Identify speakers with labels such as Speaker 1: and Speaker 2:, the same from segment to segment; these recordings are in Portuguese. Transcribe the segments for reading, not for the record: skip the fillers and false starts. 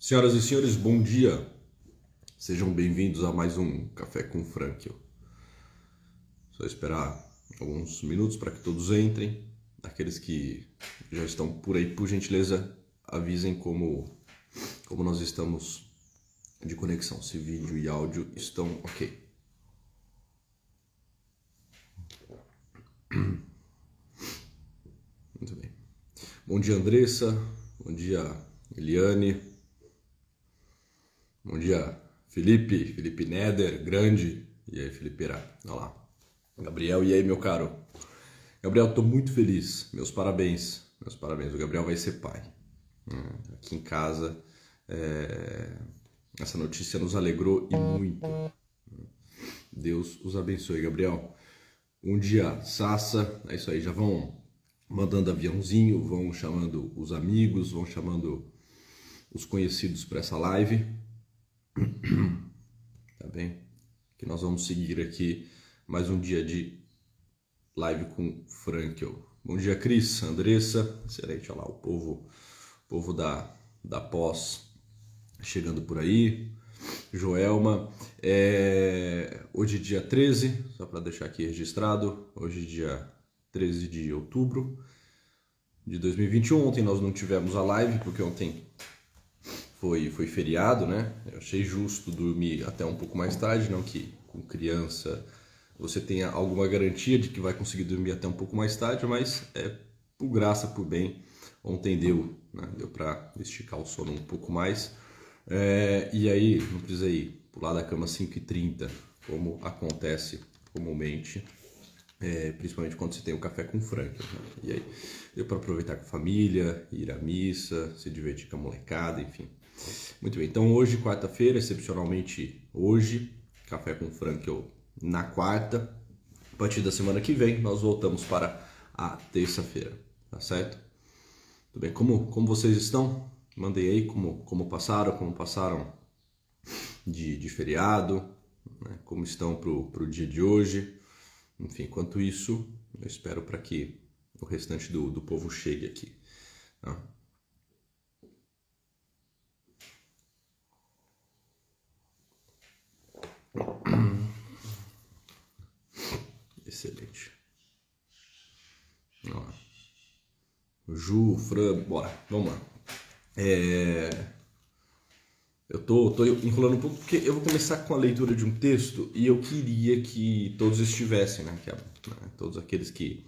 Speaker 1: Senhoras e senhores, bom dia. Sejam bem-vindos a mais um Café com Franklin. Só esperar alguns minutos para que todos entrem. Aqueles que já estão por aí, por gentileza, avisem como nós estamos de conexão, se vídeo e áudio estão ok. Muito bem. Bom dia, Andressa. Bom dia, Eliane. Bom dia, Felipe Neder, grande. E aí, Felipeira, olha lá. Gabriel, e aí, meu caro? Gabriel, tô muito feliz. Meus parabéns. O Gabriel vai ser pai. Aqui em casa, essa notícia nos alegrou e muito. Deus os abençoe, Gabriel. Um dia, Sassa, é isso aí, já vão mandando aviãozinho, vão chamando os amigos, vão chamando os conhecidos para essa live. Tá bem? Que nós vamos seguir aqui mais um dia de live com Frankel. Bom dia, Cris, Andressa, excelente, olha lá, o povo da pós chegando por aí. Joelma, hoje dia 13, só para deixar aqui registrado, hoje dia 13 de outubro de 2021. Ontem nós não tivemos a live, porque ontem foi feriado, né? Eu achei justo dormir até um pouco mais tarde, não que com criança você tenha alguma garantia de que vai conseguir dormir até um pouco mais tarde, mas por graça, por bem, ontem deu, né? Deu para esticar o sono um pouco mais. E aí, não precisei pular da cama às 5h30, como acontece comumente, principalmente quando você tem o café com Franklin, né? E aí, deu para aproveitar com a família, ir à missa, se divertir com a molecada, enfim. Muito bem, então hoje, quarta-feira, excepcionalmente hoje, café com Franklin na quarta. A partir da semana que vem, nós voltamos para a terça-feira, tá certo? Tudo bem, como vocês estão? Mandei aí como passaram de feriado, né? Como estão pro dia de hoje. Enfim, enquanto isso, eu espero para que o restante do povo chegue aqui, tá? Excelente. Ó. Ju, Fran, bora, vamos lá. Eu tô enrolando um pouco porque eu vou começar com a leitura de um texto e eu queria que todos estivessem, né? Todos aqueles que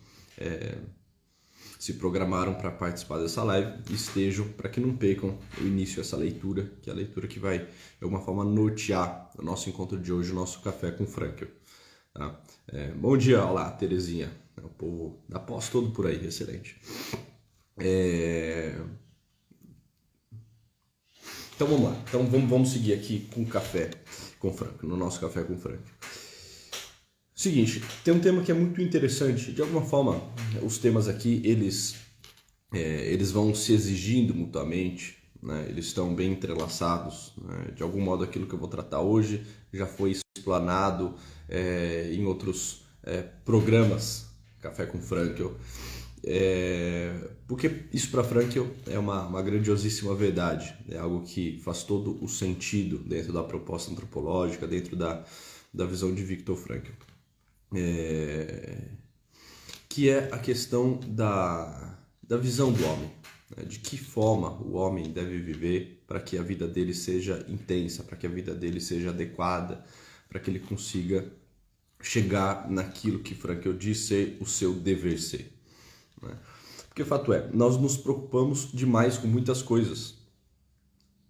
Speaker 1: se programaram para participar dessa live estejam, para que não percam o início dessa leitura, que é a leitura que vai, de alguma forma, nortear o nosso encontro de hoje, o nosso Café com Franklin. Tá? Bom dia, olá, Terezinha, o povo da pós todo por aí, excelente. Então vamos lá, então vamos seguir aqui com o Café com Franklin, no nosso Café com Franklin. Seguinte, tem um tema que é muito interessante. De alguma forma, os temas aqui, eles vão se exigindo mutuamente, né? Eles estão bem entrelaçados, né? De algum modo, aquilo que eu vou tratar hoje já foi explanado em outros programas, Café com Frankel. Porque isso para Frankel é uma grandiosíssima verdade, é algo que faz todo o sentido dentro da proposta antropológica, dentro da visão de Viktor Frankl. Que é a questão da visão do homem, né? De que forma o homem deve viver para que a vida dele seja intensa, para que a vida dele seja adequada, para que ele consiga chegar naquilo que Frankl diz ser o seu dever ser, né? Porque o fato é, nós nos preocupamos demais com muitas coisas.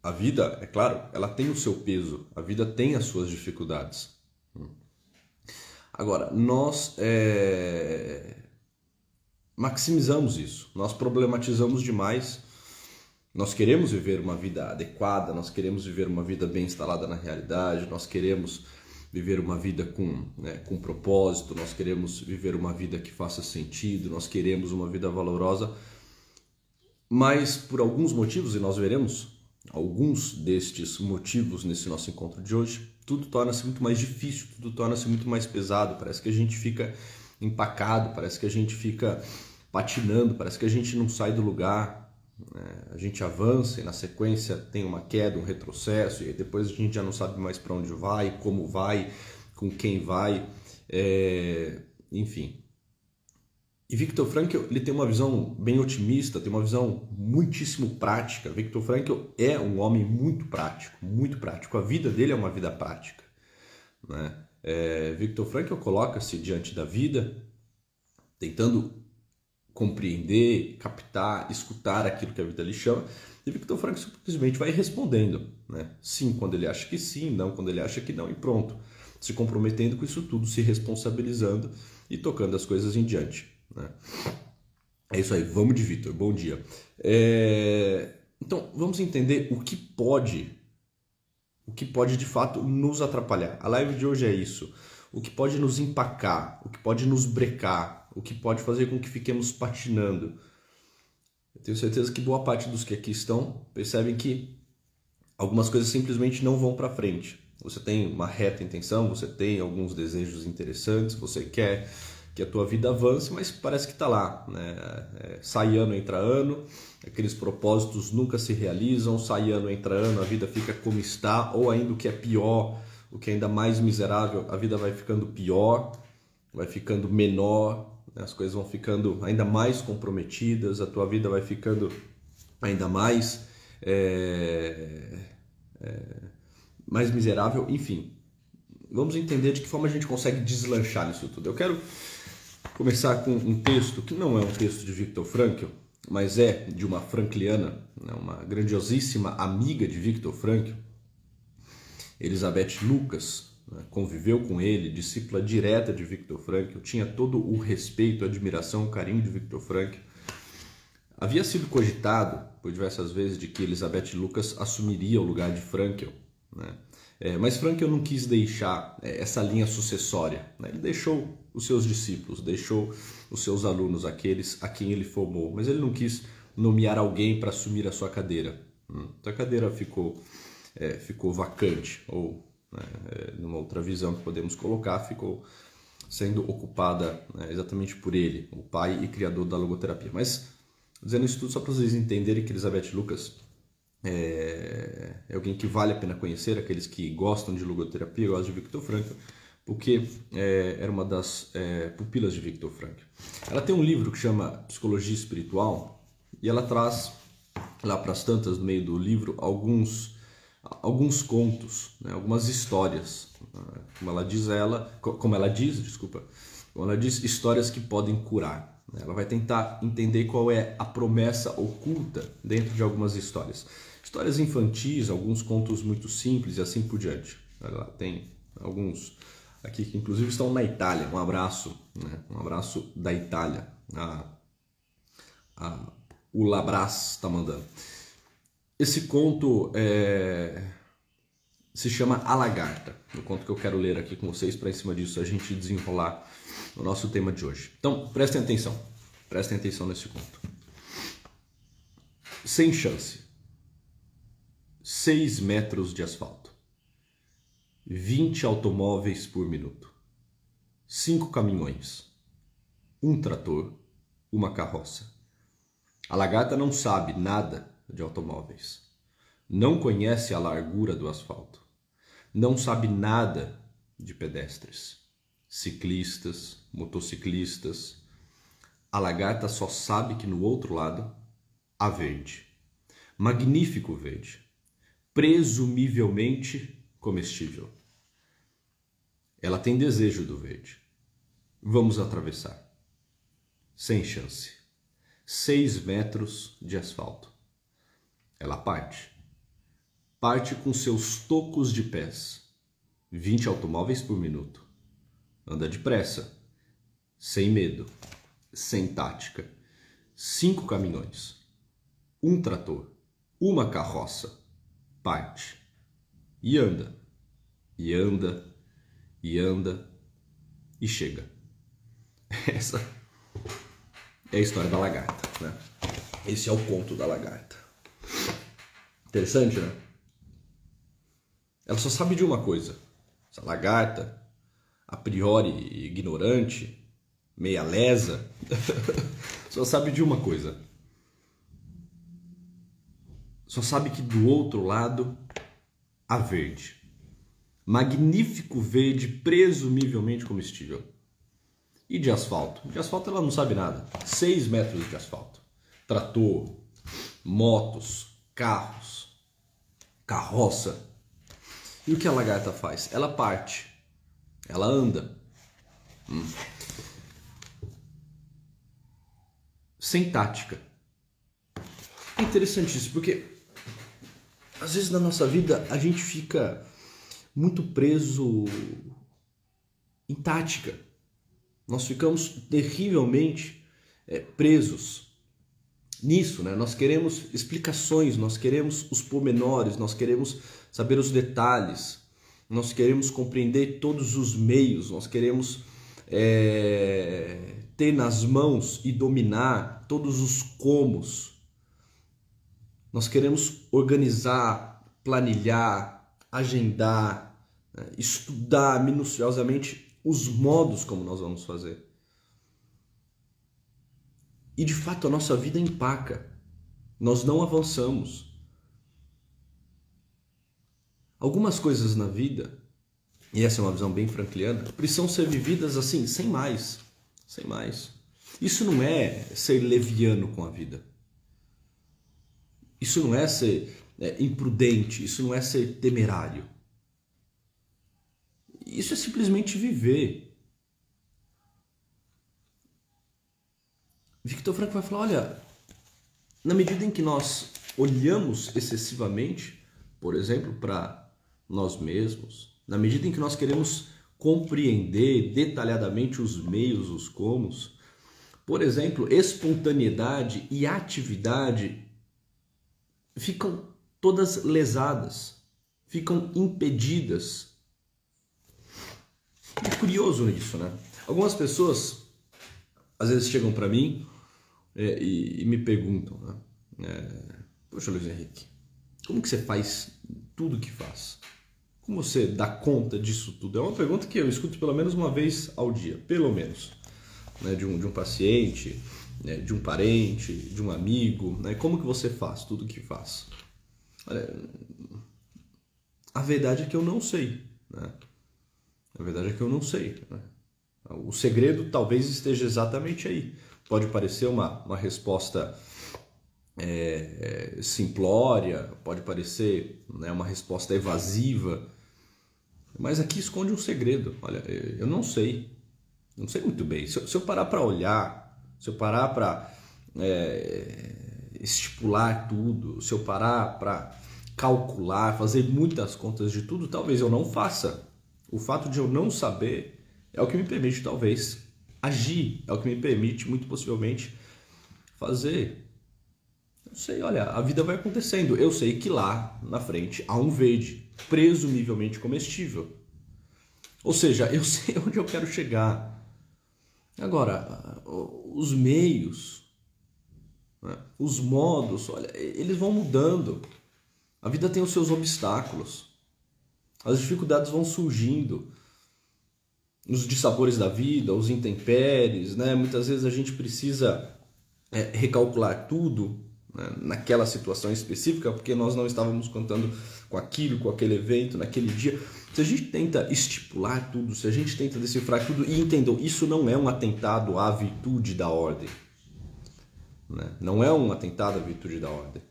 Speaker 1: A vida, é claro, ela tem o seu peso, a vida tem as suas dificuldades. Agora, nós maximizamos isso, nós problematizamos demais, nós queremos viver uma vida adequada, nós queremos viver uma vida bem instalada na realidade, nós queremos viver uma vida com propósito, nós queremos viver uma vida que faça sentido, nós queremos uma vida valorosa, mas por alguns motivos, e nós veremos alguns destes motivos nesse nosso encontro de hoje, tudo torna-se muito mais difícil, tudo torna-se muito mais pesado, parece que a gente fica empacado, parece que a gente fica patinando, parece que a gente não sai do lugar, A gente avança e na sequência tem uma queda, um retrocesso, e aí depois a gente já não sabe mais para onde vai, como vai, com quem vai, enfim. E Viktor Frankl, ele tem uma visão bem otimista, tem uma visão muitíssimo prática. Viktor Frankl é um homem muito prático, muito prático. A vida dele é uma vida prática, né? Viktor Frankl coloca-se diante da vida, tentando compreender, captar, escutar aquilo que a vida lhe chama, e Viktor Frankl simplesmente vai respondendo, né? Sim quando ele acha que sim, não quando ele acha que não, e pronto. Se comprometendo com isso tudo, se responsabilizando e tocando as coisas em diante, né? É isso aí, vamos de Viktor, bom dia. Então, vamos entender o que pode de fato nos atrapalhar. A live de hoje é isso. O que pode nos empacar, o que pode nos brecar, o que pode fazer com que fiquemos patinando. Eu tenho certeza que boa parte dos que aqui estão percebem que algumas coisas simplesmente não vão para frente. Você tem uma reta intenção, você tem alguns desejos interessantes, você quer que a tua vida avance, mas parece que está lá, né? Sai ano, entra ano, aqueles propósitos nunca se realizam, sai ano, entra ano, a vida fica como está, ou ainda o que é pior, o que é ainda mais miserável, a vida vai ficando pior, vai ficando menor, né? As coisas vão ficando ainda mais comprometidas, a tua vida vai ficando ainda mais mais miserável, enfim. Vamos entender de que forma a gente consegue deslanchar nisso tudo. Eu quero começar com um texto que não é um texto de Viktor Frankl, mas é de uma frankliana, né, uma grandiosíssima amiga de Viktor Frankl, Elizabeth Lucas, né, conviveu com ele, discípula direta de Viktor Frankl, tinha todo o respeito, a admiração, o carinho de Viktor Frankl. Havia sido cogitado por diversas vezes de que Elizabeth Lucas assumiria o lugar de Frankl, né? Mas Frankl não quis deixar essa linha sucessória, né? Ele deixou os seus discípulos, deixou os seus alunos, aqueles a quem ele formou, mas ele não quis nomear alguém para assumir a sua cadeira. Então a cadeira ficou vacante, ou numa outra visão que podemos colocar, ficou sendo ocupada, né, exatamente por ele, o pai e criador da logoterapia. Mas dizendo isso tudo só para vocês entenderem que Elizabeth Lucas é alguém que vale a pena conhecer, aqueles que gostam de logoterapia, gostam de Viktor Frankl, porque era uma das pupilas de Viktor Frankl. Ela tem um livro que chama Psicologia Espiritual e ela traz lá para as tantas, no meio do livro, alguns contos, né, algumas histórias, como ela diz, histórias que podem curar. Ela vai tentar entender qual é a promessa oculta dentro de algumas histórias. Histórias infantis, alguns contos muito simples e assim por diante. Ela tem alguns aqui que inclusive estão na Itália. Um abraço, né? Um abraço da Itália. O Labras está mandando. Esse conto se chama A Lagarta. O conto que eu quero ler aqui com vocês para em cima disso a gente desenrolar o nosso tema de hoje. Então, prestem atenção nesse conto. Sem chance. 6 metros de asfalto. 20 automóveis por minuto. 5 caminhões. Um trator. Uma carroça. A lagarta não sabe nada de automóveis. Não conhece a largura do asfalto. Não sabe nada de pedestres, ciclistas, motociclistas. A lagarta só sabe que no outro lado há verde. Magnífico verde. Presumivelmente comestível. Ela tem desejo do verde. Vamos atravessar. Sem chance. 6 metros de asfalto. Ela parte. Parte com seus tocos de pés. 20 automóveis por minuto. Anda depressa. Sem medo. Sem tática. 5 caminhões. Um trator. Uma carroça. Parte. E anda. E anda. E anda. E chega. Essa é a história da lagarta, né? Esse é o conto da lagarta. Interessante, né? Ela só sabe de uma coisa. Essa lagarta, a priori ignorante, meia lesa, só sabe de uma coisa. só sabe que do outro lado há verde. Magnífico verde, presumivelmente comestível. E de asfalto? De asfalto ela não sabe nada. 6 metros de asfalto. Trator, motos, carros, carroça. E o que a lagarta faz? Ela parte. Ela anda. Sem tática. É interessante isso, porque às vezes na nossa vida a gente fica muito preso em tática. Nós ficamos terrivelmente presos nisso, né? Nós queremos explicações, nós queremos os pormenores, nós queremos saber os detalhes, nós queremos compreender todos os meios, nós queremos ter nas mãos e dominar todos os comos. Nós queremos organizar, planilhar, agendar, né? Estudar minuciosamente os modos como nós vamos fazer. E de fato a nossa vida empaca. Nós não avançamos. Algumas coisas na vida, e essa é uma visão bem frankliana, precisam ser vividas assim, sem mais. Sem mais. Isso não é ser leviano com a vida. Isso não é ser imprudente, isso não é ser temerário. Isso é simplesmente viver. Victor Frankl vai falar, olha, na medida em que nós olhamos excessivamente, por exemplo, para nós mesmos, na medida em que nós queremos compreender detalhadamente os meios, os comos, por exemplo, espontaneidade e atividade ficam todas lesadas, ficam impedidas. É curioso isso, né? Algumas pessoas às vezes chegam para mim e me perguntam, né? Poxa, Luiz Henrique, como que você faz tudo que faz? Como você dá conta disso tudo? É uma pergunta que eu escuto pelo menos uma vez ao dia, pelo menos, né? De um paciente, né? De um parente, de um amigo, né? Como que você faz tudo que faz? Olha, a verdade é que eu não sei, né? A verdade é que eu não sei, né? O segredo talvez esteja exatamente aí. Pode parecer uma resposta simplória, pode parecer, né, uma resposta evasiva, mas aqui esconde um segredo. Olha, eu não sei muito bem. Se eu parar para olhar, se eu parar para estipular tudo, se eu parar para calcular, fazer muitas contas de tudo, talvez eu não faça. O fato de eu não saber é o que me permite, talvez, agir, é o que me permite, muito possivelmente, fazer. Eu sei, olha, a vida vai acontecendo. Eu sei que lá na frente há um verde, presumivelmente comestível. Ou seja, eu sei onde eu quero chegar. Agora, os meios, né, os modos, olha, eles vão mudando. A vida tem os seus obstáculos. As dificuldades vão surgindo. Os dissabores da vida, os intempéries, né? Muitas vezes a gente precisa recalcular tudo, né, naquela situação específica, porque nós não estávamos contando com aquilo, com aquele evento, naquele dia. Se a gente tenta estipular tudo, se a gente tenta decifrar tudo, e entendam, isso não é um atentado à virtude da ordem, né? Não é um atentado à virtude da ordem.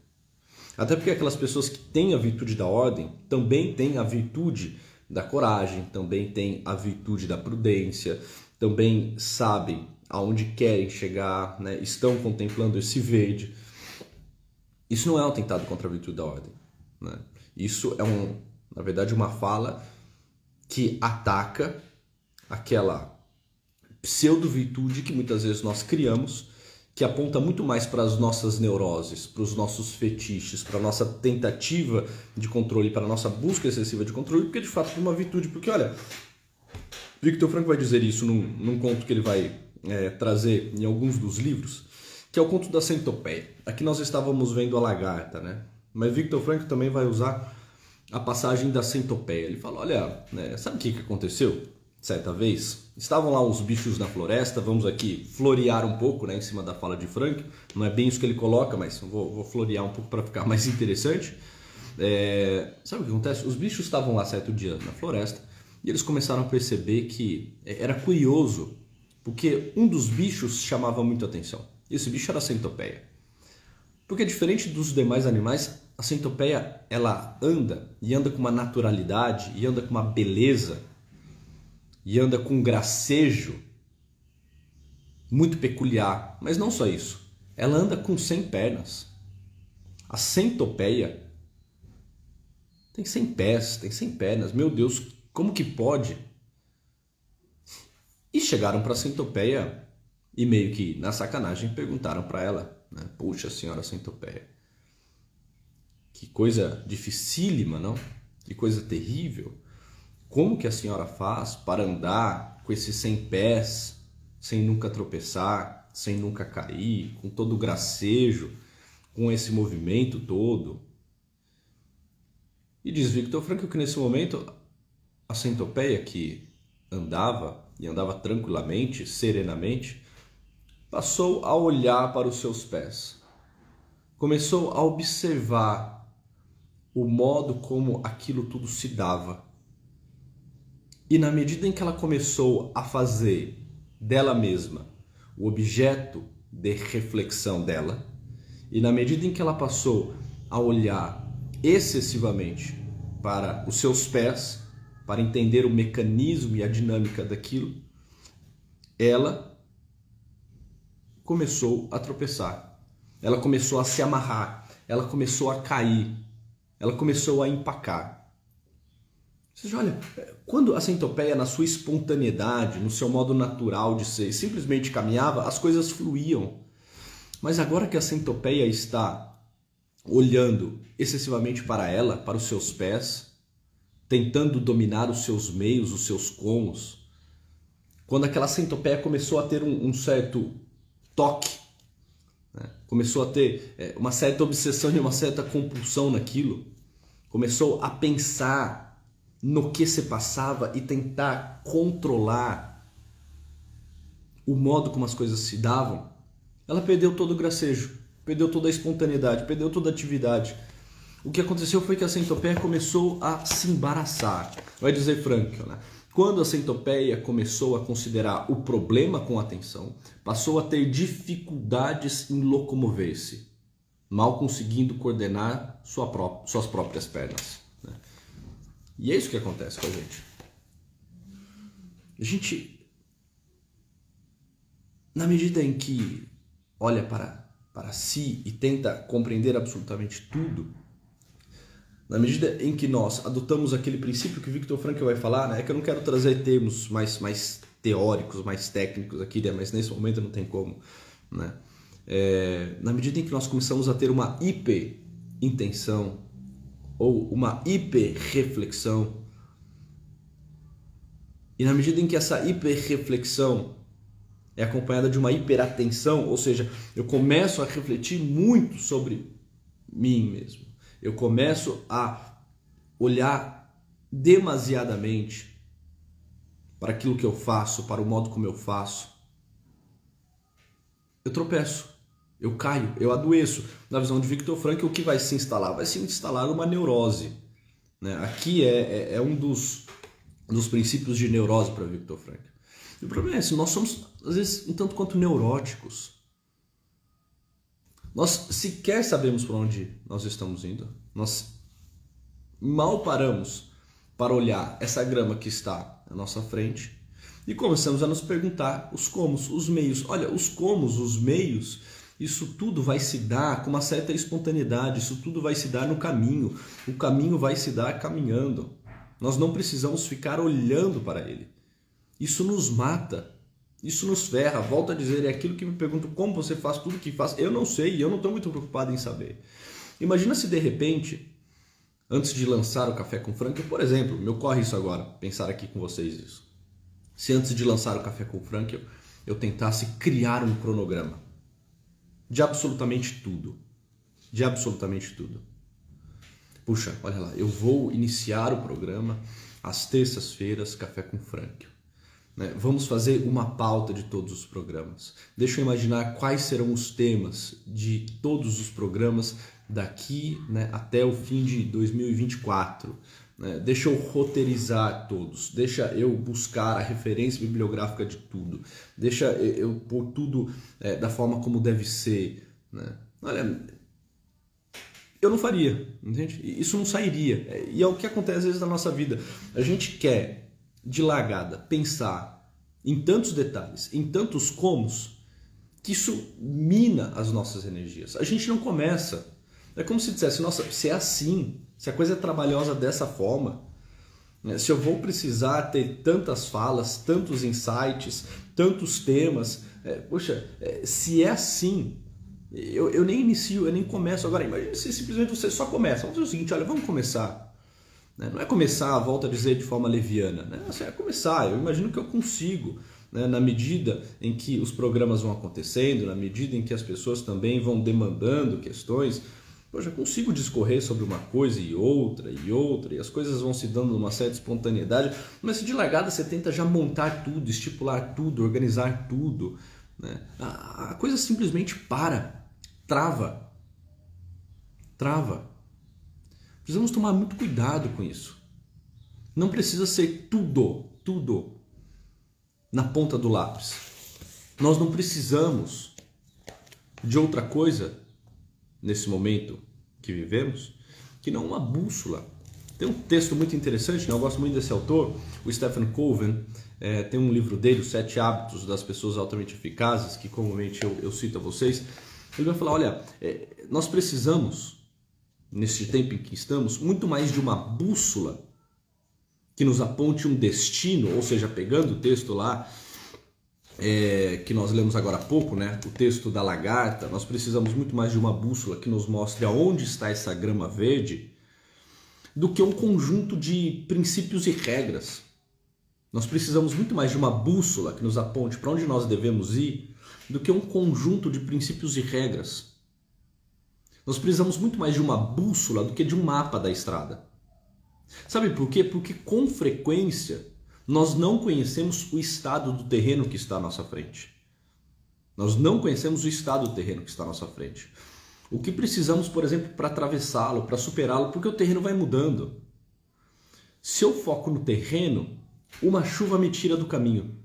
Speaker 1: Até porque aquelas pessoas que têm a virtude da ordem também têm a virtude da coragem, também têm a virtude da prudência, também sabem aonde querem chegar, né? Estão contemplando esse verde. Isso não é um atentado contra a virtude da ordem, né? Isso é, na verdade, uma fala que ataca aquela pseudo-virtude que muitas vezes nós criamos, que aponta muito mais para as nossas neuroses, para os nossos fetiches, para a nossa tentativa de controle, para a nossa busca excessiva de controle, porque de fato é uma virtude. Porque olha, Victor Frankl vai dizer isso num conto que ele vai trazer em alguns dos livros, que é o conto da centopeia. Aqui nós estávamos vendo a lagarta, né? Mas Victor Frankl também vai usar a passagem da centopeia. Ele fala, olha, né, sabe o que aconteceu? certa vez, estavam lá os bichos na floresta, vamos aqui florear um pouco, né, em cima da fala de Frank, não é bem isso que ele coloca, mas vou florear um pouco para ficar mais interessante. Sabe o que acontece? Os bichos estavam lá certo dia na floresta e eles começaram a perceber que era curioso, porque um dos bichos chamava muito atenção. Esse bicho era a centopeia. Porque diferente dos demais animais, a centopeia ela anda e anda com uma naturalidade e anda com uma beleza e anda com um gracejo muito peculiar. Mas não só isso, ela anda com 100 pernas. A centopeia tem 100 pés, tem 100 pernas. Meu Deus, como que pode? E chegaram para a centopeia e meio que na sacanagem perguntaram para ela, né? Puxa, senhora centopeia, que coisa dificílima, não? Que coisa terrível. Como que a senhora faz para andar com esses 100 pés, sem nunca tropeçar, sem nunca cair, com todo o gracejo, com esse movimento todo? E diz Viktor Frankl que nesse momento a centopeia que andava e andava tranquilamente, serenamente, passou a olhar para os seus pés. Começou a observar o modo como aquilo tudo se dava. E na medida em que ela começou a fazer dela mesma o objeto de reflexão dela, e na medida em que ela passou a olhar excessivamente para os seus pés, para entender o mecanismo e a dinâmica daquilo, ela começou a tropeçar, ela começou a se amarrar, ela começou a cair, ela começou a empacar. Ou seja, olha, quando a centopeia, na sua espontaneidade, no seu modo natural de ser, simplesmente caminhava, as coisas fluíam. Mas agora que a centopeia está olhando excessivamente para ela, para os seus pés, tentando dominar os seus meios, os seus comos, quando aquela centopeia começou a ter um certo toque, né? Começou a ter uma certa obsessão e uma certa compulsão naquilo, começou a pensar no que se passava e tentar controlar o modo como as coisas se davam, ela perdeu todo o gracejo, perdeu toda a espontaneidade, perdeu toda a atividade. O que aconteceu foi que a centopeia começou a se embaraçar. Vai dizer Frankl, né? Quando a centopeia começou a considerar o problema com atenção, passou a ter dificuldades em locomover-se, mal conseguindo coordenar suas próprias pernas, né? E é isso que acontece com a gente. A gente, na medida em que olha para si e tenta compreender absolutamente tudo, na medida em que nós adotamos aquele princípio que o Viktor Frankl vai falar, né? É que eu não quero trazer termos mais teóricos, mais técnicos aqui, né? Mas nesse momento não tem como, né? Na medida em que nós começamos a ter uma hiperintenção ou uma hiperreflexão, e na medida em que essa hiperreflexão é acompanhada de uma hiperatenção, ou seja, eu começo a refletir muito sobre mim mesmo, eu começo a olhar demasiadamente para aquilo que eu faço, para o modo como eu faço, eu tropeço, eu caio, eu adoeço. Na visão de Viktor Frankl, o que vai se instalar? Vai se instalar uma neurose, né? Aqui é um dos princípios de neurose para Viktor Frankl. E o problema é esse, nós somos, às vezes, um tanto quanto neuróticos. Nós sequer sabemos para onde nós estamos indo. Nós mal paramos para olhar essa grama que está à nossa frente e começamos a nos perguntar os comos, os meios. Olha, os comos, os meios, isso tudo vai se dar com uma certa espontaneidade, isso tudo vai se dar no caminho. O caminho vai se dar caminhando. Nós não precisamos ficar olhando para ele. Isso nos mata, isso nos ferra. Volto a dizer, é aquilo que me perguntam, como você faz tudo o que faz? Eu não sei e eu não estou muito preocupado em saber. Imagina se de repente, antes de lançar o Café com Frankl, por exemplo, me ocorre isso agora, pensar aqui com vocês isso. Se antes de lançar o Café com Frankl, eu tentasse criar um cronograma de absolutamente tudo. De absolutamente tudo. Puxa, olha lá, eu vou iniciar o programa às terças-feiras, Café com Frankl. né? Vamos fazer uma pauta de todos os programas. Deixa eu imaginar quais serão os temas de todos os programas daqui, né, até o fim de 2024. Né? Deixa eu roteirizar todos, deixa eu buscar a referência bibliográfica de tudo, deixa eu pôr tudo da forma como deve ser. Né? Olha, eu não faria, entende? Isso não sairia. E é o que acontece às vezes na nossa vida. A gente quer, de largada, pensar em tantos detalhes, em tantos comos, que isso mina as nossas energias. A gente não começa. É como se dissesse, nossa, se é assim, se a coisa é trabalhosa dessa forma, né, se eu vou precisar ter tantas falas, tantos insights, tantos temas, poxa, se é assim, eu nem inicio, eu nem começo. Agora, imagine se simplesmente você só começa. Vamos fazer o seguinte, olha, vamos começar. Não é começar, volto a dizer, de forma leviana. Né? Assim, é começar, eu imagino que eu consigo. Né? Na medida em que os programas vão acontecendo, na medida em que as pessoas também vão demandando questões, eu já consigo discorrer sobre uma coisa e outra, e as coisas vão se dando numa certa espontaneidade, mas se de largada você tenta já montar tudo, estipular tudo, organizar tudo, né? A coisa simplesmente trava. Precisamos tomar muito cuidado com isso. Não precisa ser tudo na ponta do lápis. Nós não precisamos de outra coisa nesse momento que vivemos que não uma bússola. Tem um texto muito interessante, né? Eu gosto muito desse autor, o Stephen Covey. Tem um livro dele, Os 7 Hábitos das Pessoas Altamente Eficazes, que comumente eu cito a vocês. Ele vai falar, olha, nós precisamos, nesse tempo em que estamos, muito mais de uma bússola que nos aponte um destino, ou seja, pegando o texto lá, que nós lemos agora há pouco, né? O texto da lagarta, nós precisamos muito mais de uma bússola que nos mostre aonde está essa grama verde do que um conjunto de princípios e regras. Nós precisamos muito mais de uma bússola que nos aponte para onde nós devemos ir do que um conjunto de princípios e regras. Nós precisamos muito mais de uma bússola do que de um mapa da estrada. Sabe por quê? Porque com frequência nós não conhecemos o estado do terreno que está à nossa frente. Nós não conhecemos o estado do terreno que está à nossa frente. O que precisamos, por exemplo, para atravessá-lo, para superá-lo, porque o terreno vai mudando. Se eu foco no terreno, uma chuva me tira do caminho.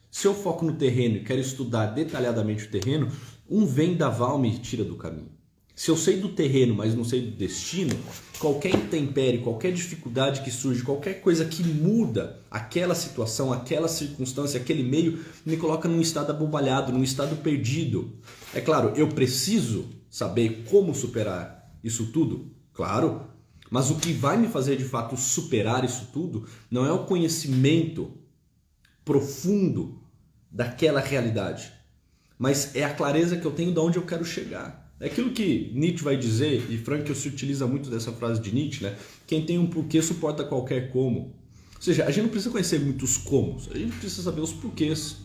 Speaker 1: Se eu foco no terreno e quero estudar detalhadamente o terreno, um vendaval me tira do caminho. Se eu sei do terreno, mas não sei do destino, qualquer intempérie, qualquer dificuldade que surge, qualquer coisa que muda aquela situação, aquela circunstância, aquele meio, me coloca num estado abobalhado, num estado perdido. É claro, eu preciso saber como superar isso tudo, claro, mas o que vai me fazer de fato superar isso tudo não é o conhecimento profundo daquela realidade, mas é a clareza que eu tenho de onde eu quero chegar. É aquilo que Nietzsche vai dizer, e Frankl se utiliza muito dessa frase de Nietzsche, né? Quem tem um porquê suporta qualquer como. Ou seja, a gente não precisa conhecer muitos comos, a gente precisa saber os porquês.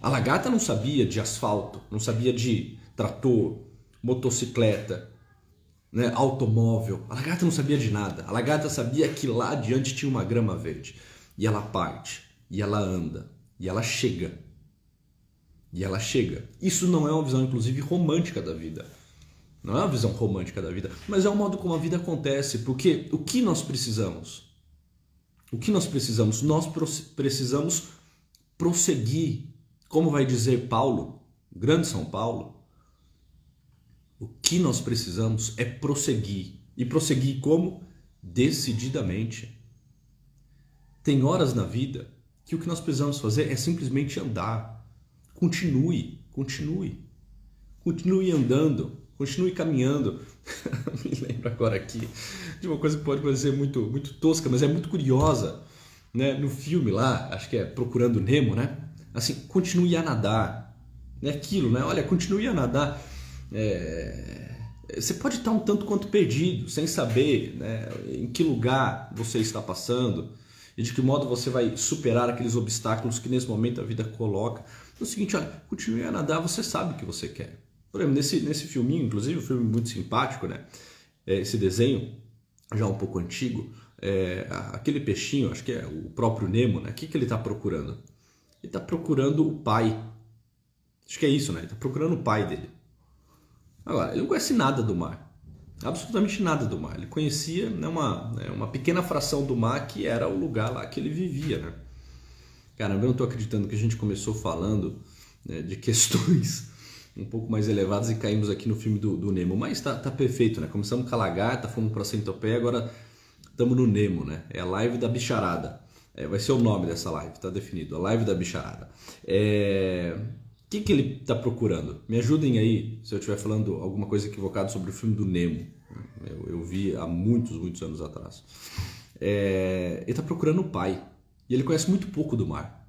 Speaker 1: A lagarta não sabia de asfalto, não sabia de trator, motocicleta, né, automóvel. A lagarta não sabia de nada. A lagarta sabia que lá adiante tinha uma grama verde. E ela parte, e ela anda, e ela chega. Isso não é uma visão, inclusive, romântica da vida. Não é uma visão romântica da vida, mas é o modo como a vida acontece. Porque o que nós precisamos? Nós precisamos prosseguir. Como vai dizer Paulo, grande São Paulo, o que nós precisamos é prosseguir. E prosseguir como? Decididamente. Tem horas na vida que o que nós precisamos fazer é simplesmente andar. Continue andando, continue caminhando. Me lembro agora aqui de uma coisa que pode parecer muito, muito tosca, mas é muito curiosa, né? No filme lá, acho que é Procurando Nemo, né? Assim, continue a nadar, né? Aquilo, né? Olha, continue a nadar. Você pode estar um tanto quanto perdido, sem saber, né, em que lugar você está passando e de que modo você vai superar aqueles obstáculos que nesse momento a vida coloca. É o seguinte, olha, continue a nadar, você sabe o que você quer. Por exemplo, nesse filminho, inclusive, um filme muito simpático, né? Esse desenho, já um pouco antigo, aquele peixinho, acho que é o próprio Nemo, né? O que ele está procurando? Ele está procurando o pai. Acho que é isso, né? Ele está procurando o pai dele. Agora, ele não conhece nada do mar. Absolutamente nada do mar. Ele conhecia, né, uma pequena fração do mar que era o lugar lá que ele vivia, né? Caramba, eu não estou acreditando que a gente começou falando, né, de questões um pouco mais elevadas e caímos aqui no filme do Nemo. Mas tá perfeito, né? Começamos com a lagarta, fomos para a centopeia, agora estamos no Nemo, né? É a live da bicharada. Vai ser o nome dessa live, tá definido. A live da bicharada. O que ele está procurando? Me ajudem aí se eu estiver falando alguma coisa equivocada sobre o filme do Nemo. Eu vi há muitos anos atrás. Ele está procurando o pai. E ele conhece muito pouco do mar.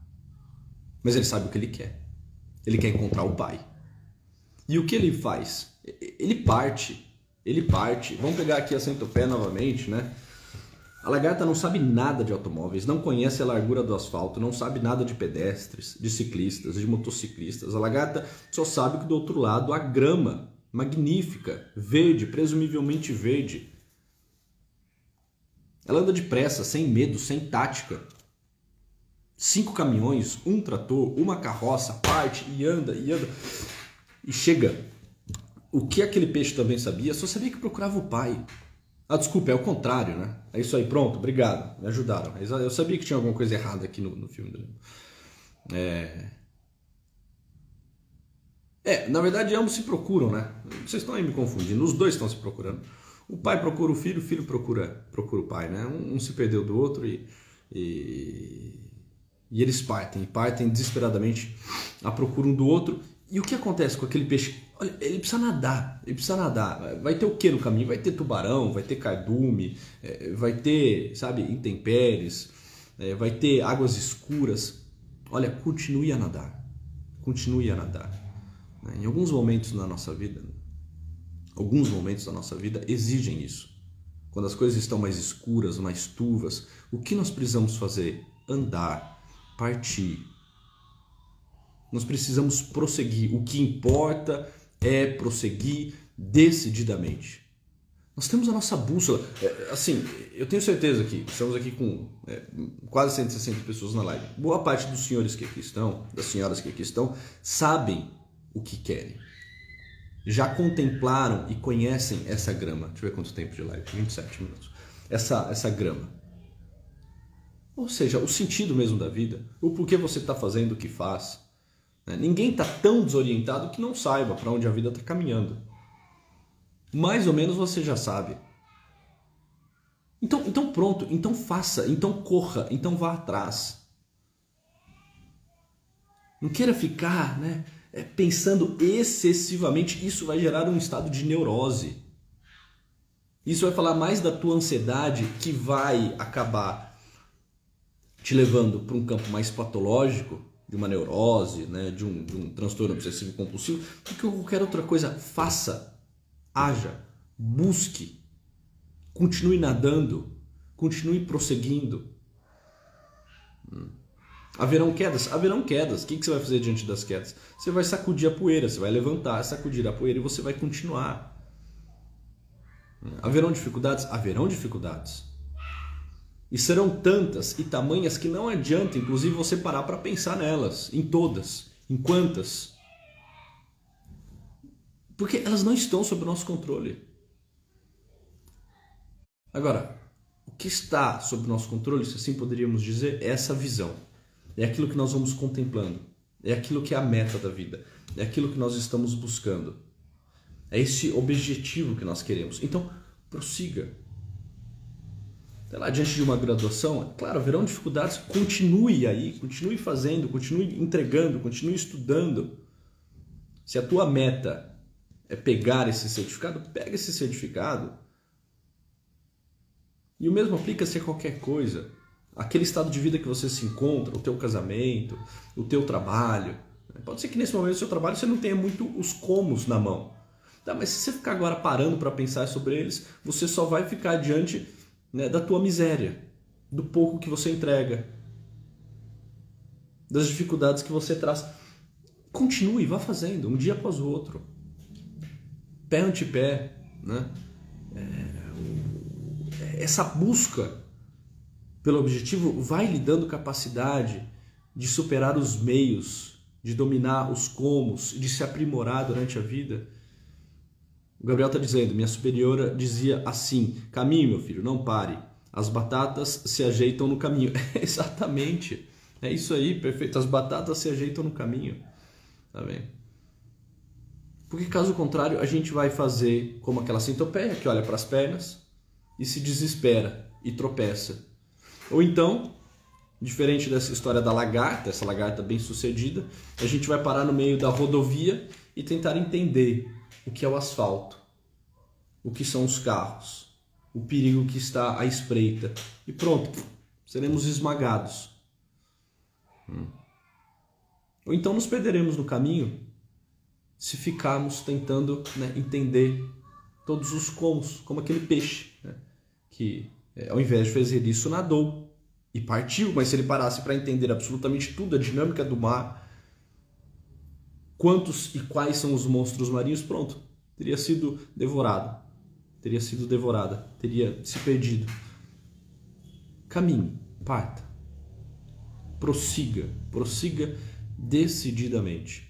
Speaker 1: Mas ele sabe o que ele quer. Ele quer encontrar o pai. E o que ele faz? Ele parte. Vamos pegar aqui a centopeia novamente, né? A lagarta não sabe nada de automóveis, não conhece a largura do asfalto, não sabe nada de pedestres, de ciclistas, de motociclistas. A lagarta só sabe que do outro lado há grama, magnífica, verde, presumivelmente verde. Ela anda depressa, sem medo, sem tática. 5 caminhões, um trator, uma carroça, parte e anda. E chega. O que aquele peixe também sabia? Só sabia que procurava o pai. Ah, desculpa, é o contrário, né? É isso aí, pronto, obrigado, me ajudaram. Eu sabia que tinha alguma coisa errada aqui no filme do Nemo. Na verdade ambos se procuram, né? Vocês estão aí me confundindo, os dois estão se procurando. O pai procura o filho procura o pai, né? Um se perdeu do outro e eles partem desesperadamente à procura um do outro. E o que acontece com aquele peixe? Olha, ele precisa nadar. Vai ter o que no caminho? Vai ter tubarão, vai ter cardume, vai ter, sabe, intempéries, vai ter águas escuras. Olha, continue a nadar. Em alguns momentos da nossa vida exigem isso. Quando as coisas estão mais escuras, mais turvas, o que nós precisamos fazer? Andar, partir. Nós precisamos prosseguir. O que importa é prosseguir decididamente. Nós temos a nossa bússola. Assim, eu tenho certeza que estamos aqui com quase 160 pessoas na live. Boa parte dos senhores que aqui estão, das senhoras que aqui estão, sabem o que querem. Já contemplaram e conhecem essa grama. Deixa eu ver quanto tempo de live. 27 minutos. Essa grama. Ou seja, o sentido mesmo da vida. O porquê você está fazendo o que faz. Ninguém está tão desorientado que não saiba para onde a vida está caminhando. Mais ou menos você já sabe. Então pronto, então faça, então corra, então vá atrás. Não queira ficar, pensando excessivamente. Isso vai gerar um estado de neurose. Isso vai falar mais da tua ansiedade, que vai acabar te levando para um campo mais patológico, de uma neurose, de um transtorno obsessivo compulsivo, do que qualquer outra coisa. Faça, haja, busque, continue nadando, continue prosseguindo. Haverão quedas? Haverão quedas. O que você vai fazer diante das quedas? Você vai sacudir a poeira, você vai levantar, sacudir a poeira e você vai continuar. Haverão dificuldades? Haverão dificuldades. E serão tantas e tamanhas que não adianta, inclusive, você parar para pensar nelas, em todas, em quantas. Porque elas não estão sob o nosso controle. Agora, o que está sob o nosso controle, se assim poderíamos dizer, é essa visão. É aquilo que nós vamos contemplando. É aquilo que é a meta da vida. É aquilo que nós estamos buscando. É esse objetivo que nós queremos. Então, prossiga. Lá, diante de uma graduação, claro, haverão dificuldades, continue aí, continue fazendo, continue entregando, continue estudando. Se a tua meta é pegar esse certificado, pega esse certificado. E o mesmo aplica-se a qualquer coisa. Aquele estado de vida que você se encontra, o teu casamento, o teu trabalho. Pode ser que nesse momento do seu trabalho você não tenha muito os comos na mão. Tá, mas se você ficar agora parando para pensar sobre eles, você só vai ficar diante da tua miséria, do pouco que você entrega, das dificuldades que você traz. Continue, vá fazendo, um dia após o outro, pé ante pé, Essa busca pelo objetivo vai lhe dando capacidade de superar os meios, de dominar os comos, de se aprimorar durante a vida. O Gabriel está dizendo, minha superiora dizia assim, caminhe meu filho, não pare, as batatas se ajeitam no caminho. Exatamente, é isso aí, perfeito, as batatas se ajeitam no caminho, tá bem? Porque caso contrário, a gente vai fazer como aquela centopeia que olha para as pernas e se desespera e tropeça. Ou então, diferente dessa história da lagarta, essa lagarta bem sucedida, a gente vai parar no meio da rodovia e tentar entender o que é o asfalto, o que são os carros, o perigo que está à espreita. E pronto, seremos esmagados. Ou então nos perderemos no caminho se ficarmos tentando, né, entender todos os comos, como aquele peixe, né, que ao invés de fazer isso nadou e partiu, mas se ele parasse para entender absolutamente tudo, a dinâmica do mar, quantos e quais são os monstros marinhos, pronto, teria sido devorado, teria se perdido. Caminhe, parta, prossiga decididamente.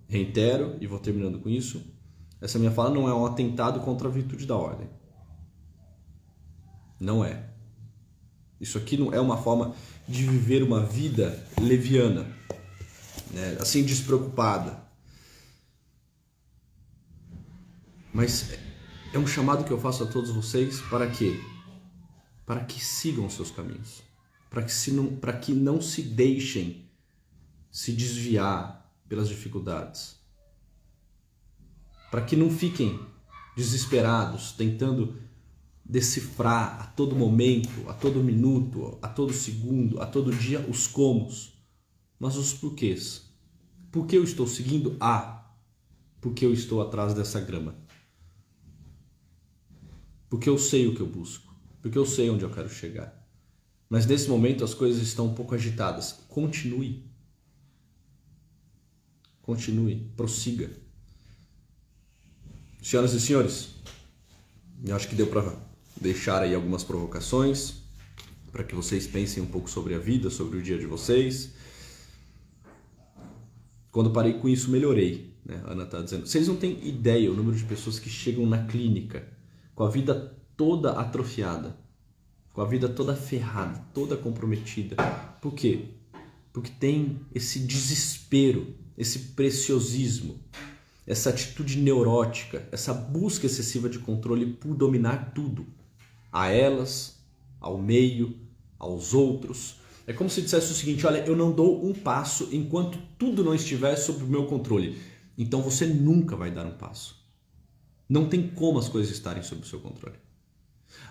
Speaker 1: Reitero, e vou terminando com isso, essa minha fala não é um atentado contra a virtude da ordem. Não é. Isso aqui não é uma forma de viver uma vida leviana, né? Assim, despreocupada. Mas é um chamado que eu faço a todos vocês para quê? Para que sigam os seus caminhos. Para que não se deixem se desviar pelas dificuldades. Para que não fiquem desesperados, tentando decifrar a todo momento, a todo minuto, a todo segundo, a todo dia os comos, mas os porquês. Por que eu estou seguindo A? Porque eu estou atrás dessa grama. Porque eu sei o que eu busco. Porque eu sei onde eu quero chegar. Mas nesse momento as coisas estão um pouco agitadas. Continue, prossiga. Senhoras e senhores, eu acho que deu para deixar aí algumas provocações para que vocês pensem um pouco sobre a vida, sobre o dia de vocês. Quando parei com isso, melhorei, né? A Ana está dizendo. Vocês não têm ideia o número de pessoas que chegam na clínica com a vida toda atrofiada, com a vida toda ferrada, toda comprometida. Por quê? Porque tem esse desespero, esse preciosismo, essa atitude neurótica, essa busca excessiva de controle por dominar tudo. A elas, ao meio, aos outros. É como se dissesse o seguinte, olha, eu não dou um passo enquanto tudo não estiver sob o meu controle. Então você nunca vai dar um passo. Não tem como as coisas estarem sob o seu controle.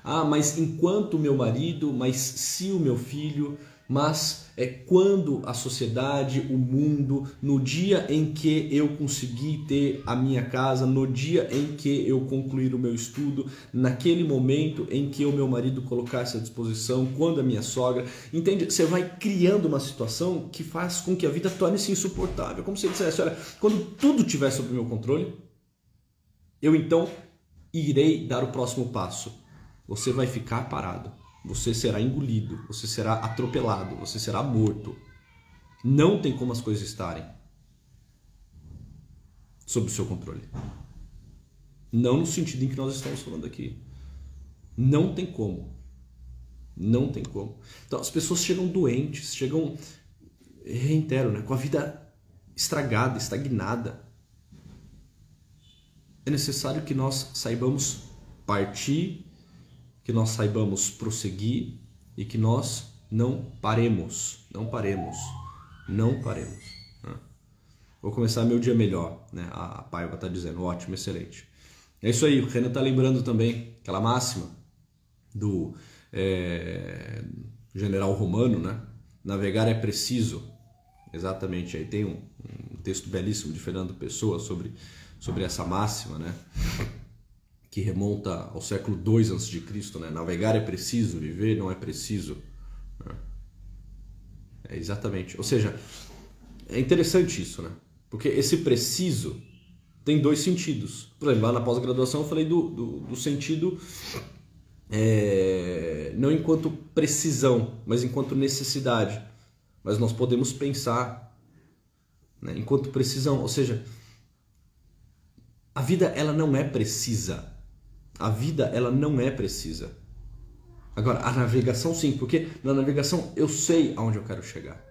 Speaker 1: Ah, mas enquanto o meu marido, mas se o meu filho, mas é quando a sociedade, o mundo, no dia em que eu conseguir ter a minha casa, no dia em que eu concluir o meu estudo, naquele momento em que o meu marido colocar-se à disposição, quando a minha sogra, entende? Você vai criando uma situação que faz com que a vida torne-se insuportável. Como se dissesse, olha, quando tudo estiver sob o meu controle, eu então irei dar o próximo passo. Você vai ficar parado, você será engolido, você será atropelado, você será morto. Não tem como as coisas estarem sob o seu controle. Não no sentido em que nós estamos falando aqui. Não tem como. Não tem como. Então as pessoas chegam doentes, chegam, reitero, né, com a vida estragada, estagnada. É necessário que nós saibamos partir, que nós saibamos prosseguir e que nós não paremos. Né? Vou começar meu dia melhor, né? A Paiva está dizendo, ótimo, excelente. É isso aí, o Renan está lembrando também aquela máxima do general romano, né? Navegar é preciso. Exatamente, aí tem um texto belíssimo de Fernando Pessoa sobre essa máxima, né? Que remonta ao século II a.C., né? Navegar é preciso, viver não é preciso. Né? É exatamente. Ou seja, é interessante isso, né? Porque esse preciso tem dois sentidos. Por exemplo, lá na pós-graduação eu falei do sentido não enquanto precisão, mas enquanto necessidade. mas nós podemos pensar, né, enquanto precisão. Ou seja, a vida ela não é precisa. A vida ela não é precisa. Agora, a navegação sim, porque na navegação eu sei aonde eu quero chegar.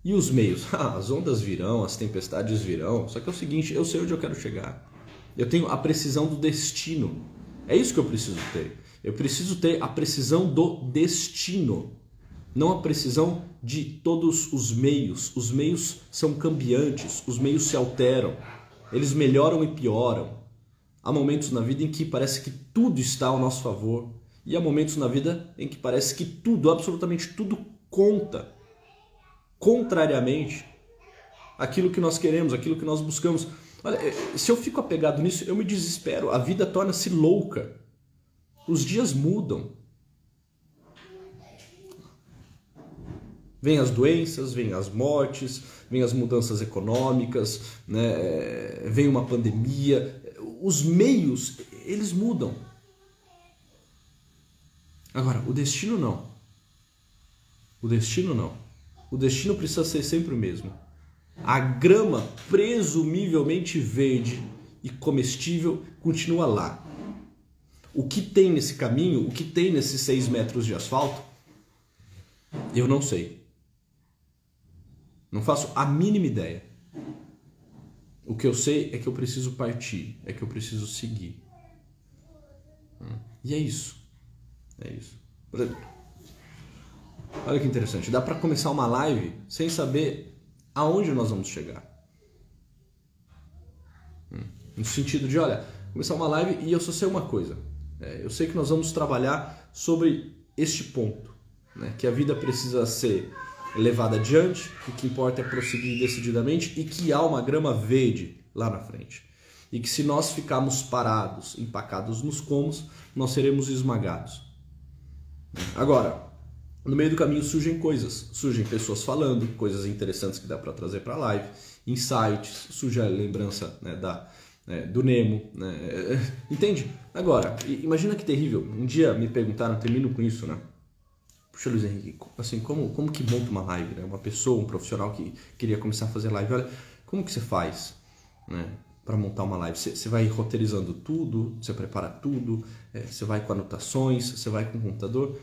Speaker 1: E os meios? As ondas virão, as tempestades virão, só que é o seguinte, eu sei onde eu quero chegar. Eu tenho a precisão do destino. É isso que eu preciso ter. Eu preciso ter a precisão do destino, não a precisão de todos os meios. Os meios são cambiantes, os meios se alteram, eles melhoram e pioram. Há momentos na vida em que parece que tudo está ao nosso favor, e há momentos na vida em que parece que tudo, absolutamente tudo, conta contrariamente àquilo que nós queremos, àquilo que nós buscamos. Olha, se eu fico apegado nisso, eu me desespero, a vida torna-se louca, os dias mudam. Vêm as doenças, vêm as mortes, vêm as mudanças econômicas, né? Vem uma pandemia, os meios, eles mudam. Agora, o destino não. O destino não. O destino precisa ser sempre o mesmo. A grama, presumivelmente verde e comestível, continua lá. O que tem nesse caminho, o que tem nesses 6 metros de asfalto, eu não sei. Não faço a mínima ideia. O que eu sei é que eu preciso partir, é que eu preciso seguir. E é isso. É isso. Por exemplo, olha que interessante, dá para começar uma live sem saber aonde nós vamos chegar. No sentido de, olha, começar uma live e eu só sei uma coisa. Eu sei que nós vamos trabalhar sobre este ponto, né? Que a vida precisa ser levada adiante, o que importa é prosseguir decididamente e que há uma grama verde lá na frente. E que se nós ficarmos parados, empacados nos cômodos, nós seremos esmagados. Agora, no meio do caminho surgem coisas, surgem pessoas falando, coisas interessantes que dá para trazer para a live, insights, surge a lembrança, né, do Nemo, né? Entende? Agora, imagina que terrível, um dia me perguntaram, termino com isso, né? Puxa, Luiz Henrique, assim, como que monta uma live, né? Uma pessoa, um profissional que queria começar a fazer live, olha, como que você faz, né, para montar uma live? Você vai roteirizando tudo, você prepara tudo, você vai com anotações, você vai com o computador?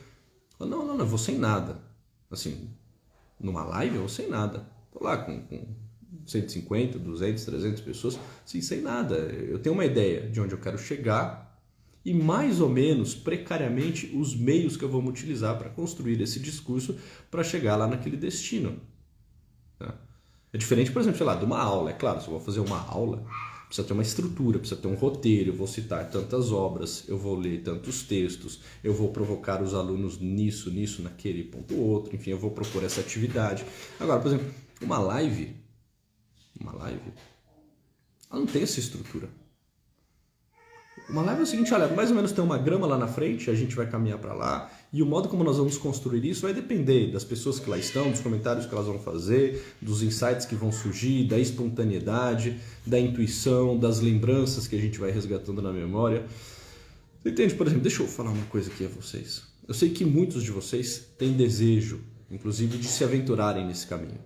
Speaker 1: Não, eu vou sem nada. Assim, numa live eu vou sem nada. Tô lá com 150, 200, 300 pessoas, assim, sem nada. Eu tenho uma ideia de onde eu quero chegar e mais ou menos, precariamente, os meios que eu vou utilizar para construir esse discurso para chegar lá naquele destino. Tá? É diferente, por exemplo, sei lá, de uma aula. É claro, se eu vou fazer uma aula, precisa ter uma estrutura, precisa ter um roteiro, eu vou citar tantas obras, eu vou ler tantos textos, eu vou provocar os alunos nisso, naquele ponto ou outro, enfim, eu vou propor essa atividade. Agora, por exemplo, uma live, ela não tem essa estrutura. Uma live é o seguinte, olha, mais ou menos tem uma grama lá na frente, a gente vai caminhar para lá, e o modo como nós vamos construir isso vai depender das pessoas que lá estão, dos comentários que elas vão fazer, dos insights que vão surgir, da espontaneidade, da intuição, das lembranças que a gente vai resgatando na memória. Você entende? Por exemplo, deixa eu falar uma coisa aqui a vocês. Eu sei que muitos de vocês têm desejo, inclusive, de se aventurarem nesse caminho,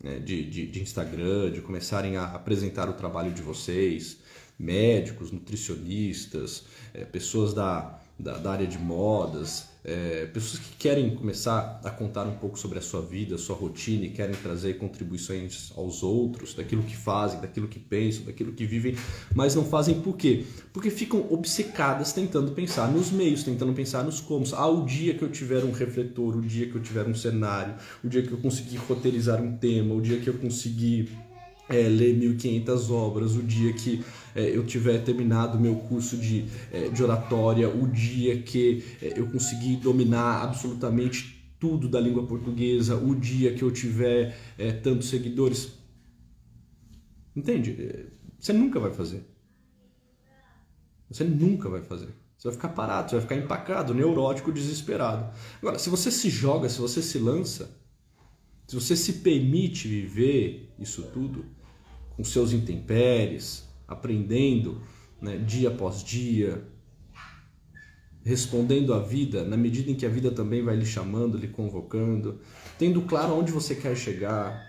Speaker 1: né? de Instagram, de começarem a apresentar o trabalho de vocês, médicos, nutricionistas, pessoas da área de modas, pessoas que querem começar a contar um pouco sobre a sua vida, a sua rotina e querem trazer contribuições aos outros, daquilo que fazem, daquilo que pensam, daquilo que vivem, mas não fazem por quê? Porque ficam obcecadas tentando pensar nos meios, tentando pensar nos comos. O dia que eu tiver um refletor, o dia que eu tiver um cenário, o dia que eu conseguir roteirizar um tema, o dia que eu conseguir ler 1.500 obras, o dia que eu tiver terminado meu curso de oratória, o dia que eu conseguir dominar absolutamente tudo da língua portuguesa, o dia que eu tiver tantos seguidores. Entende? Você nunca vai fazer. Você nunca vai fazer. Você vai ficar parado, você vai ficar empacado, neurótico, desesperado. Agora, se você se joga, se você se lança, se você se permite viver isso tudo com seus intempéries, aprendendo, né, dia após dia, respondendo à vida, na medida em que a vida também vai lhe chamando, lhe convocando, tendo claro onde você quer chegar,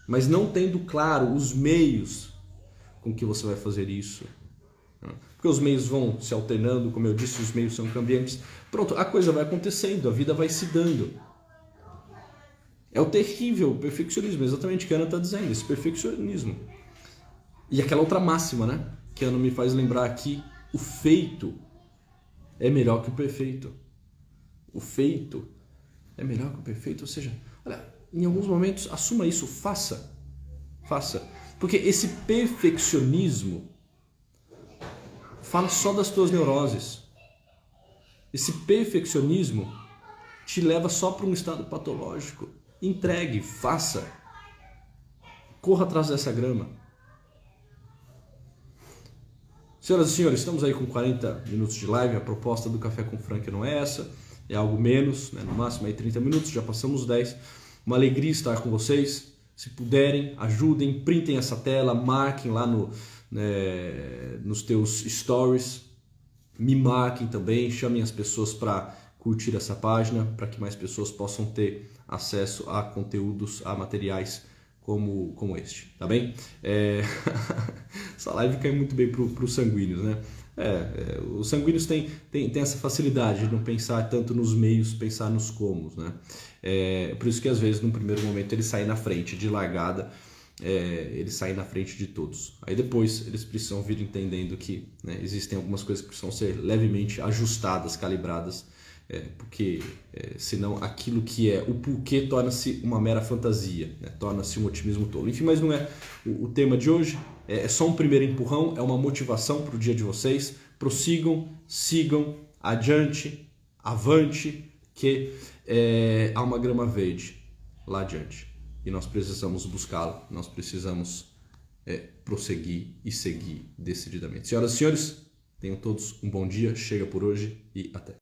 Speaker 1: mas não tendo claro os meios com que você vai fazer isso. Porque os meios vão se alternando, como eu disse, os meios são cambiantes. Pronto, a coisa vai acontecendo, a vida vai se dando. É o terrível perfeccionismo, exatamente o que a Ana está dizendo, esse perfeccionismo. E aquela outra máxima, né? Que a Ana me faz lembrar aqui, o feito é melhor que o perfeito. O feito é melhor que o perfeito, ou seja, olha, em alguns momentos assuma isso, faça. Porque esse perfeccionismo fala só das tuas neuroses. Esse perfeccionismo te leva só para um estado patológico. Entregue, faça. Corra atrás dessa grama. Senhoras e senhores, estamos aí com 40 minutos de live. A proposta do Café com Frank não é essa. É algo menos, né? No máximo aí 30 minutos, já passamos 10. Uma alegria estar com vocês. Se puderem, ajudem, printem essa tela, marquem lá nos teus stories. Me marquem também, chamem as pessoas para curtir essa página, para que mais pessoas possam ter acesso a conteúdos, a materiais como este, tá bem? Essa live cai muito bem para os sanguíneos, né? Os sanguíneos têm essa facilidade de não pensar tanto nos meios, pensar nos comos, né? Por isso que às vezes, num primeiro momento, eles saem na frente de largada, eles saem na frente de todos. Aí depois eles precisam vir entendendo que, né, existem algumas coisas que precisam ser levemente ajustadas, calibradas, porque senão aquilo que é o porquê torna-se uma mera fantasia, né? Torna-se um otimismo tolo. Enfim, mas não é o tema de hoje, é só um primeiro empurrão, é uma motivação para o dia de vocês. Prossigam, sigam, adiante, avante, que há uma grama verde lá adiante e nós precisamos buscá-la, nós precisamos prosseguir e seguir decididamente. Senhoras e senhores, tenham todos um bom dia, chega por hoje e até.